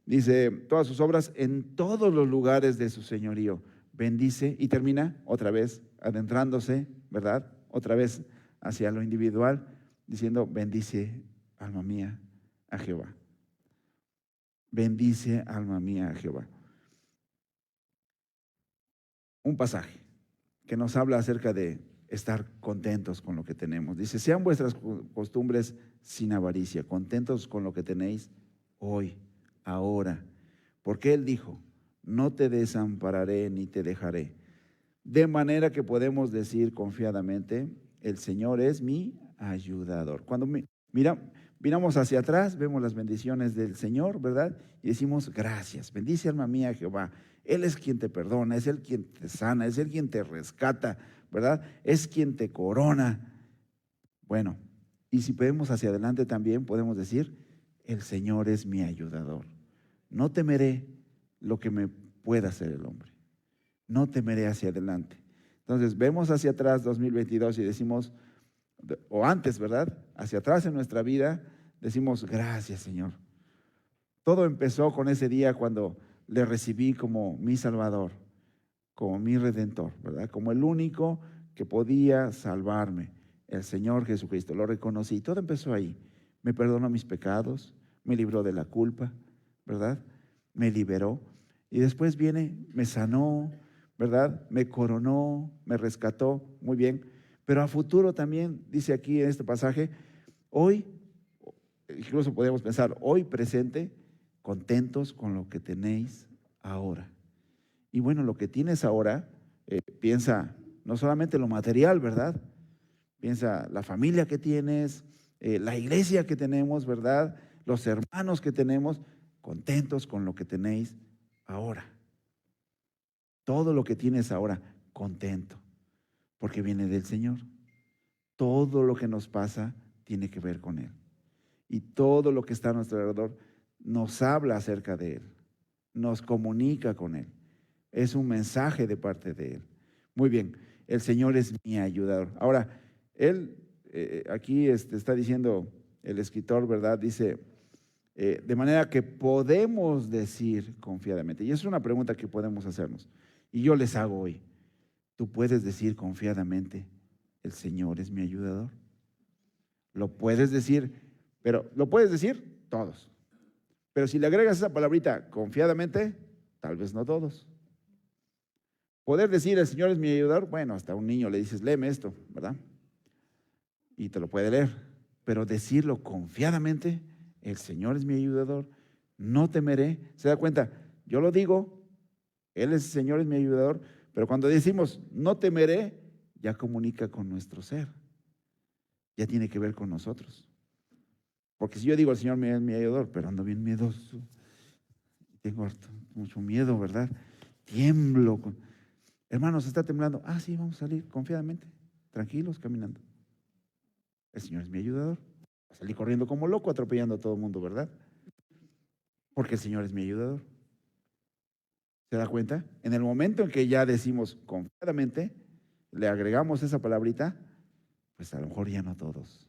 Dice, todas sus obras en todos los lugares de su señorío. Bendice y termina otra vez adentrándose, ¿verdad? Otra vez hacia lo individual, diciendo, bendice, alma mía, a Jehová. Bendice, alma mía, a Jehová. Un pasaje que nos habla acerca de estar contentos con lo que tenemos. Dice, sean vuestras costumbres sin avaricia, contentos con lo que tenéis hoy, ahora. Porque Él dijo, no te desampararé ni te dejaré. De manera que podemos decir confiadamente, el Señor es mi ayudador. Cuando miramos hacia atrás, vemos las bendiciones del Señor, ¿verdad? Y decimos, gracias, bendice alma mía Jehová. Él es quien te perdona, es Él quien te sana, es Él quien te rescata, ¿verdad? Es quien te corona. Bueno, y si podemos hacia adelante también, podemos decir, el Señor es mi ayudador. No temeré lo que me pueda hacer el hombre. No temeré hacia adelante. Entonces, vemos hacia atrás 2022 y decimos, o antes, ¿verdad? Hacia atrás en nuestra vida, decimos, gracias, Señor. Todo empezó con ese día cuando le recibí como mi Salvador, como mi Redentor, ¿verdad? Como el único que podía salvarme, el Señor Jesucristo. Lo reconocí. Todo empezó ahí. Me perdonó mis pecados, me libró de la culpa, ¿verdad? Me liberó. Y después viene, me sanó, ¿verdad? Me coronó, me rescató, muy bien. Pero a futuro también, dice aquí en este pasaje, hoy, incluso podemos pensar, hoy presente, contentos con lo que tenéis ahora. Y bueno, lo que tienes ahora, piensa no solamente lo material, ¿verdad? Piensa la familia que tienes, la iglesia que tenemos, ¿verdad? los hermanos que tenemos, contentos con lo que tenéis ahora. Todo lo que tienes ahora, contento, porque viene del Señor. Todo lo que nos pasa tiene que ver con Él. Y todo lo que está a nuestro alrededor nos habla acerca de Él, nos comunica con Él. Es un mensaje de parte de Él. Muy bien, el Señor es mi ayudador. Ahora, Él, aquí está diciendo el escritor, ¿verdad? Dice, de manera que podemos decir confiadamente. Y es una pregunta que podemos hacernos. Y yo les hago hoy. ¿Tú puedes decir confiadamente, el Señor es mi ayudador? Lo puedes decir, pero lo puedes decir todos. Pero si le agregas esa palabrita confiadamente, tal vez no todos. Poder decir el Señor es mi ayudador, bueno, hasta a un niño le dices, léeme esto, ¿verdad? Y te lo puede leer. Pero decirlo confiadamente, el Señor es mi ayudador, no temeré. ¿Se da cuenta? Yo lo digo, Él es el Señor, es mi ayudador, pero cuando decimos no temeré, ya comunica con nuestro ser. Ya tiene que ver con nosotros. Porque si yo digo el Señor es mi ayudador, pero ando bien miedoso, tengo mucho miedo, ¿verdad? Tiemblo. Hermanos, ¿está temblando? Ah, sí, vamos a salir confiadamente, tranquilos, caminando. El Señor es mi ayudador. Salí corriendo como loco, atropellando a todo el mundo, ¿verdad? Porque el Señor es mi ayudador. ¿Se da cuenta? En el momento en que ya decimos confiadamente, le agregamos esa palabrita, pues a lo mejor ya no todos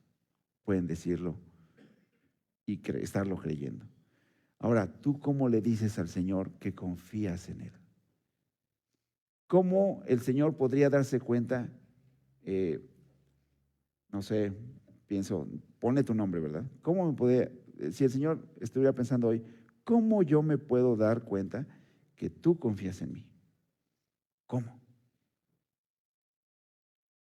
pueden decirlo y estarlo creyendo. Ahora, ¿tú cómo le dices al Señor que confías en Él? ¿Cómo el Señor podría darse cuenta? No sé, pienso, ponle tu nombre, ¿verdad? ¿Cómo me podría, si el Señor estuviera pensando hoy, ¿cómo yo me puedo dar cuenta que tú confías en mí? ¿Cómo?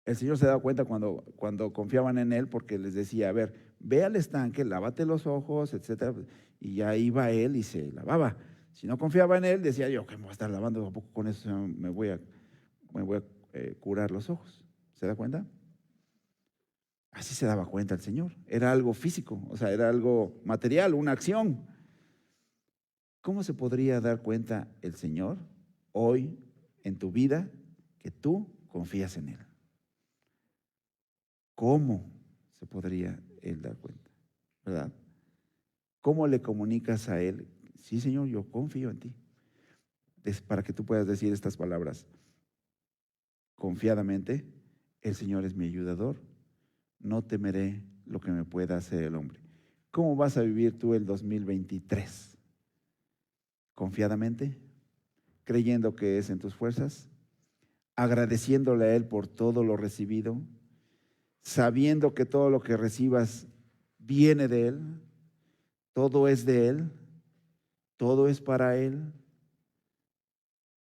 El Señor se daba cuenta cuando confiaban en Él, porque les decía, a ver, ve al estanque, lávate los ojos, etcétera, y ya iba Él y se lavaba. Si no confiaba en Él, decía yo, que me voy a estar lavando, ¿a poco con eso me voy a curar los ojos? ¿Se da cuenta? Así se daba cuenta el Señor. Era algo físico, o sea, era algo material, una acción. ¿Cómo se podría dar cuenta el Señor hoy en tu vida que tú confías en Él? ¿Cómo se podría Él dar cuenta? ¿Verdad? ¿Cómo le comunicas a Él? Sí, Señor, yo confío en ti. Para que tú puedas decir estas palabras confiadamente, el Señor es mi ayudador, no temeré lo que me pueda hacer el hombre. ¿Cómo vas a vivir tú el 2023? ¿Confiadamente? ¿Creyendo que es en tus fuerzas? ¿Agradeciéndole a Él por todo lo recibido? ¿Sabiendo que todo lo que recibas viene de Él? ¿Todo es de Él? ¿Todo es para Él?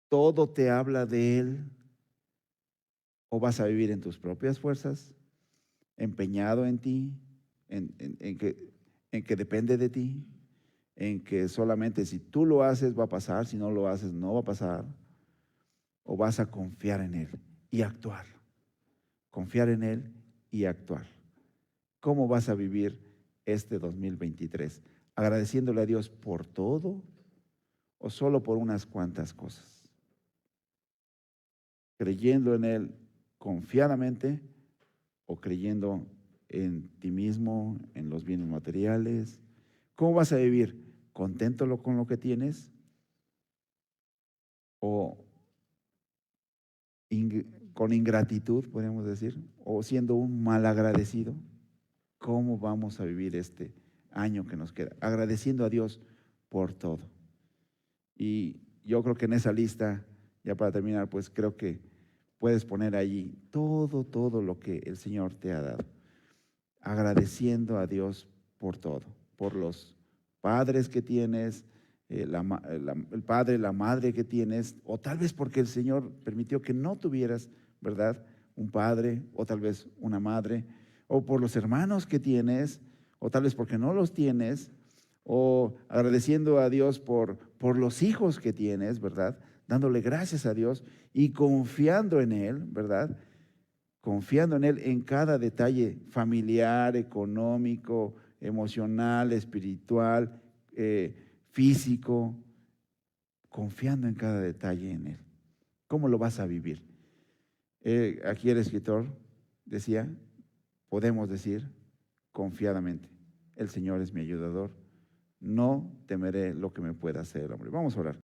¿Todo te habla de Él? ¿O vas a vivir en tus propias fuerzas, empeñado en ti, en que depende de ti, en que solamente si tú lo haces va a pasar, si no lo haces no va a pasar? ¿O vas a confiar en Él y actuar? Confiar en Él y actuar. ¿Cómo vas a vivir este 2023? ¿Agradeciéndole a Dios por todo o solo por unas cuantas cosas? ¿Creyendo en Él confiadamente o creyendo en ti mismo, en los bienes materiales? ¿Cómo vas a vivir? ¿Contento con lo que tienes? ¿O con ingratitud, podríamos decir? ¿O siendo un malagradecido? ¿Cómo vamos a vivir este año que nos queda? Agradeciendo a Dios por todo. Y yo creo que en esa lista, ya para terminar, pues creo que puedes poner allí todo lo que el Señor te ha dado. Agradeciendo a Dios por todo, por los padres que tienes, el padre, la madre que tienes, o tal vez porque el Señor permitió que no tuvieras, ¿verdad?, un padre, o tal vez una madre, o por los hermanos que tienes, o tal vez porque no los tienes, o agradeciendo a Dios por los hijos que tienes, ¿verdad?, dándole gracias a Dios y confiando en Él, ¿verdad?, confiando en Él en cada detalle familiar, económico, emocional, espiritual, físico, confiando en cada detalle en Él. ¿Cómo lo vas a vivir? Aquí el escritor decía, podemos decir confiadamente, el Señor es mi ayudador, no temeré lo que me pueda hacer el hombre. Vamos a orar.